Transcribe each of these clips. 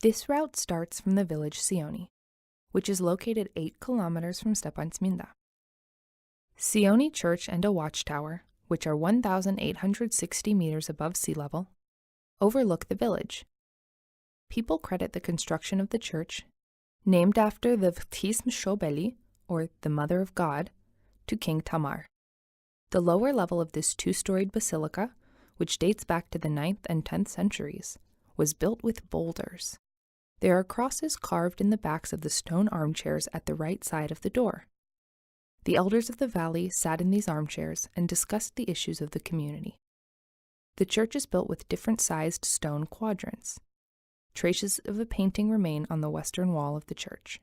This route starts from the village Sioni, which is located 8 kilometers from Stepantsminda. Sioni Church and a watchtower, which are 1,860 meters above sea level, overlook the village. People credit the construction of the church, named after the Vtism Shobeli, or the Mother of God, to King Tamar. The lower level of this two-storied basilica, which dates back to the 9th and 10th centuries, was built with boulders. There are crosses carved in the backs of the stone armchairs at the right side of the door. The elders of the valley sat in these armchairs and discussed the issues of the community. The church is built with different-sized stone quadrants. Traces of a painting remain on the western wall of the church.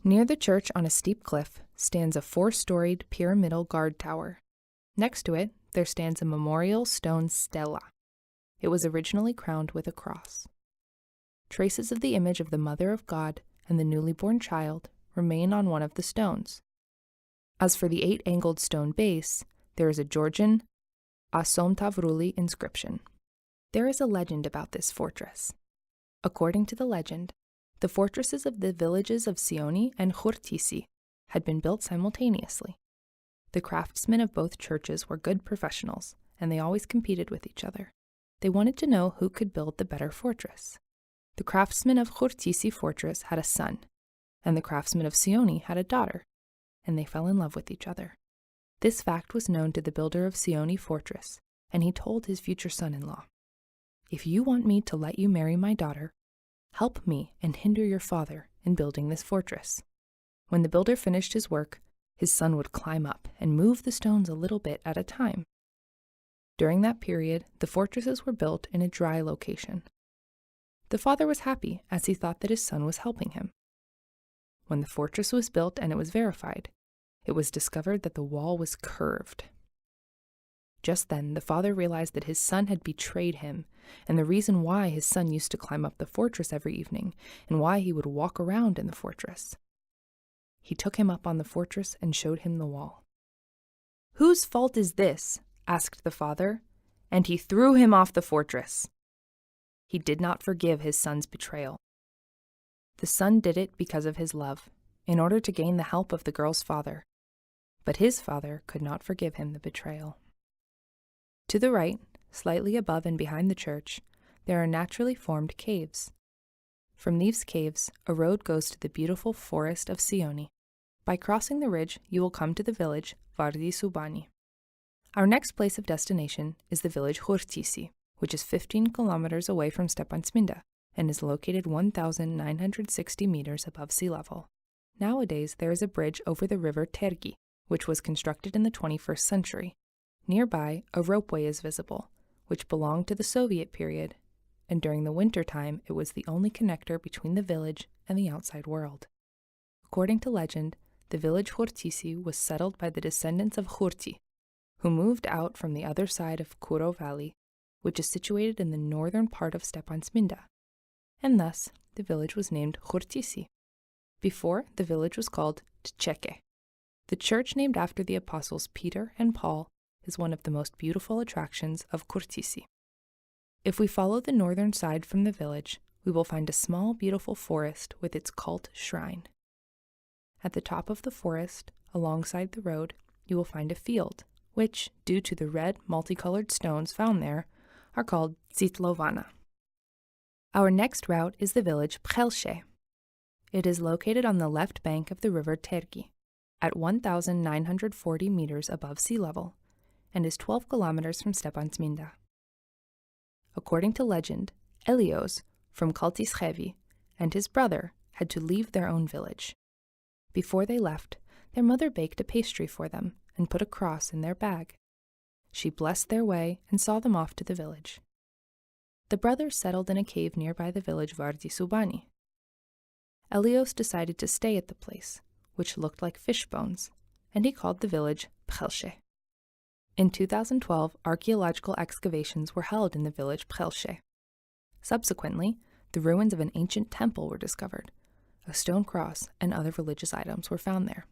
Near the church on a steep cliff stands a 4-storied pyramidal guard tower. Next to it, there stands a memorial stone stela. It was originally crowned with a cross. Traces of the image of the Mother of God and the newly born child remain on one of the stones. As for the 8-angled stone base, there is a Georgian Asom Tavruli inscription. There is a legend about this fortress. According to the legend, the fortresses of the villages of Sioni and Khurtisi had been built simultaneously. The craftsmen of both churches were good professionals, and they always competed with each other. They wanted to know who could build the better fortress. The craftsman of Khurtisi fortress had a son, and the craftsman of Sioni had a daughter, and they fell in love with each other. This fact was known to the builder of Sioni fortress, and he told his future son-in-law, "If you want me to let you marry my daughter, help me and hinder your father in building this fortress." When the builder finished his work, his son would climb up and move the stones a little bit at a time. During that period, the fortresses were built in a dry location. The father was happy as he thought that his son was helping him. When the fortress was built and it was verified, it was discovered that the wall was curved. Just then, the father realized that his son had betrayed him, and the reason why his son used to climb up the fortress every evening, and why he would walk around in the fortress. He took him up on the fortress and showed him the wall. "Whose fault is this?" asked the father, and he threw him off the fortress. He did not forgive his son's betrayal. The son did it because of his love, in order to gain the help of the girl's father, but his father could not forgive him the betrayal. To the right, slightly above and behind the church, there are naturally formed caves. From these caves, a road goes to the beautiful forest of Sioni. By crossing the ridge, you will come to the village Vardi Subani. Our next place of destination is the village Khurtisi, which is 15 kilometers away from Stepantsminda and is located 1,960 meters above sea level. Nowadays, there is a bridge over the river Tergi, which was constructed in the 21st century. Nearby, a ropeway is visible, which belonged to the Soviet period, and during the winter time, it was the only connector between the village and the outside world. According to legend, the village Khurtisi was settled by the descendants of Khurti, who moved out from the other side of Kuro Valley, which is situated in the northern part of Stepantsminda, and thus the village was named Khurtisi. Before, the village was called Tcheke. The church named after the apostles Peter and Paul is one of the most beautiful attractions of Khurtisi. If we follow the northern side from the village, we will find a small, beautiful forest with its cult shrine. At the top of the forest, alongside the road, you will find a field, which, due to the red, multicolored stones found there, are called Zitlovana. Our next route is the village Pchelshe. It is located on the left bank of the river Tergi, at 1,940 meters above sea level, and is 12 kilometers from Stepantsminda. According to legend, Elios, from Kaltischevi, and his brother had to leave their own village. Before they left, their mother baked a pastry for them and put a cross in their bag. She blessed their way and saw them off to the village. The brothers settled in a cave nearby the village Vardi Subani. Elios decided to stay at the place, which looked like fish bones, and he called the village Pchelshe. In 2012, archaeological excavations were held in the village Pchelshe. Subsequently, the ruins of an ancient temple were discovered. A stone cross and other religious items were found there.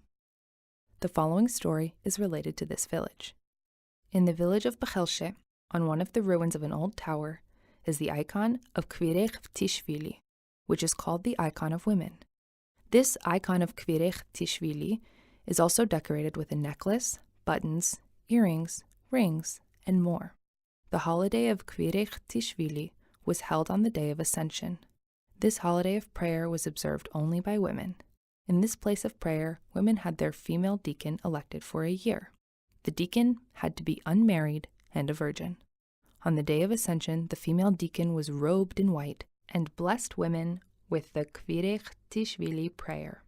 The following story is related to this village. In the village of Pchelshe, on one of the ruins of an old tower, is the icon of Kvirech Tishvili, which is called the icon of women. This icon of Kvirech Tishvili is also decorated with a necklace, buttons, earrings, rings, and more. The holiday of Kvirech Tishvili was held on the Day of Ascension. This holiday of prayer was observed only by women. In this place of prayer, women had their female deacon elected for a year. The deacon had to be unmarried and a virgin. On the Day of Ascension, the female deacon was robed in white and blessed women with the Kvirech Tishvili prayer.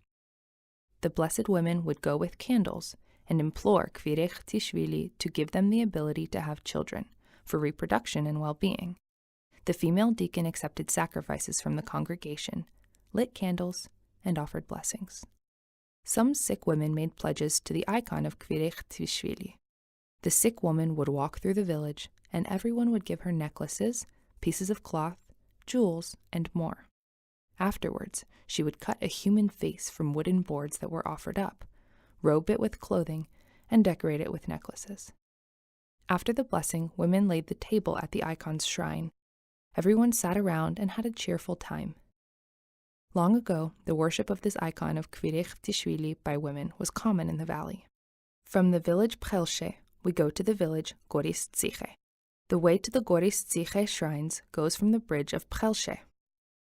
The blessed women would go with candles and implore Kvirech Tishvili to give them the ability to have children for reproduction and well-being. The female deacon accepted sacrifices from the congregation, lit candles, and offered blessings. Some sick women made pledges to the icon of Kvirech Tishvili. The sick woman would walk through the village, and everyone would give her necklaces, pieces of cloth, jewels, and more. Afterwards, she would cut a human face from wooden boards that were offered up, robe it with clothing, and decorate it with necklaces. After the blessing, women laid the table at the icon's shrine. Everyone sat around and had a cheerful time. Long ago, the worship of this icon of Kvirech Tishvili by women was common in the valley. From the village Pchelshe, we go to the village Goris Tziche. The way to the Goris Tziche shrines goes from the bridge of Pchelshe.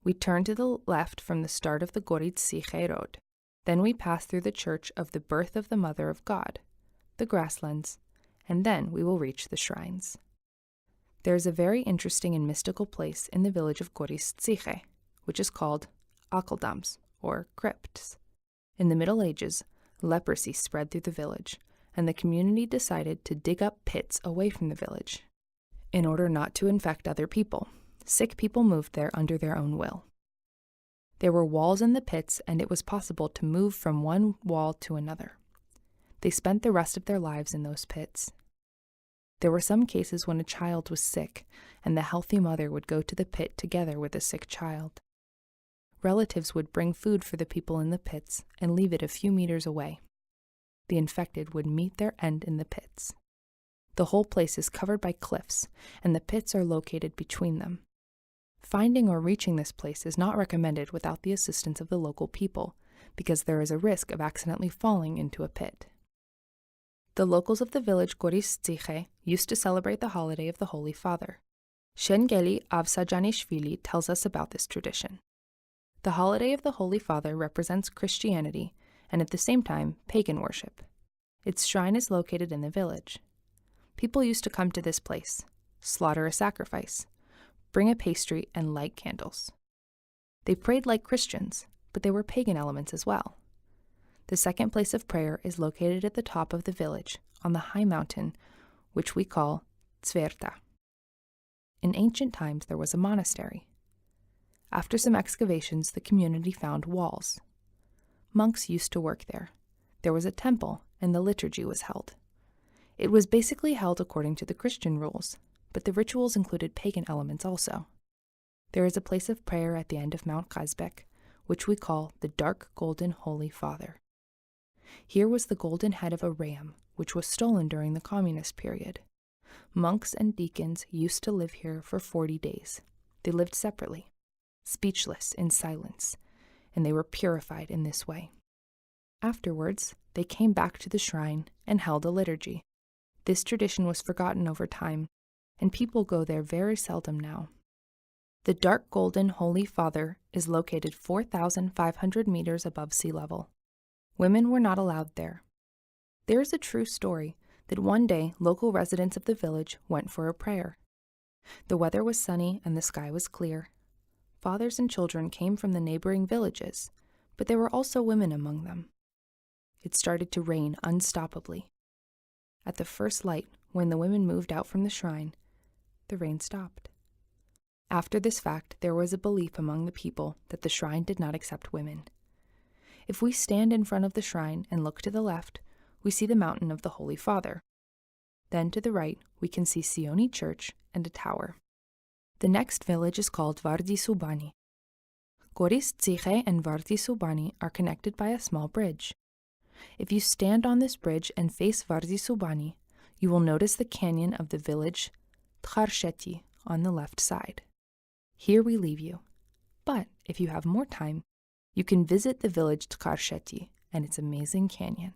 We turn to the left from the start of the Goris Tziche road. Then we pass through the church of the Birth of the Mother of God, the grasslands, and then we will reach the shrines. There is a very interesting and mystical place in the village of Goris Tziche, which is called Akeldams, or crypts. In the Middle Ages, leprosy spread through the village, and the community decided to dig up pits away from the village. In order not to infect other people, sick people moved there under their own will. There were walls in the pits, and it was possible to move from one wall to another. They spent the rest of their lives in those pits. There were some cases when a child was sick, and the healthy mother would go to the pit together with the sick child. Relatives would bring food for the people in the pits and leave it a few meters away. The infected would meet their end in the pits. The whole place is covered by cliffs, and the pits are located between them. Finding or reaching this place is not recommended without the assistance of the local people, because there is a risk of accidentally falling into a pit. The locals of the village Goris Tziche used to celebrate the holiday of the Holy Father. Shengeli Avsajanishvili tells us about this tradition. The holiday of the Holy Father represents Christianity and at the same time pagan worship. Its shrine is located in the village. People used to come to this place, slaughter a sacrifice, bring a pastry, and light candles. They prayed like Christians, but there were pagan elements as well. The second place of prayer is located at the top of the village, on the high mountain, which we call Tzverta. In ancient times, there was a monastery. After some excavations, the community found walls. Monks used to work there. There was a temple, and the liturgy was held. It was basically held according to the Christian rules, but the rituals included pagan elements also. There is a place of prayer at the end of Mount Kazbek, which we call the Dark Golden Holy Father. Here was the golden head of a ram, which was stolen during the communist period. Monks and deacons used to live here for 40 days. They lived separately, speechless in silence, and they were purified in this way. Afterwards, they came back to the shrine and held a liturgy. This tradition was forgotten over time, and people go there very seldom now. The Dark Golden Holy Father is located 4,500 meters above sea level. Women were not allowed there. There is a true story that one day local residents of the village went for a prayer. The weather was sunny and the sky was clear. Fathers and children came from the neighboring villages, but there were also women among them. It started to rain unstoppably. At the first light, when the women moved out from the shrine, the rain stopped. After this fact, there was a belief among the people that the shrine did not accept women. If we stand in front of the shrine and look to the left, we see the mountain of the Holy Father. Then to the right, we can see Sioni Church and a tower. The next village is called Vardi Subani. Goris Tziche and Vardi Subani are connected by a small bridge. If you stand on this bridge and face Vardi Subani, you will notice the canyon of the village Tcharsheti on the left side. Here we leave you. But if you have more time, you can visit the village Tkarsheti and its amazing canyon.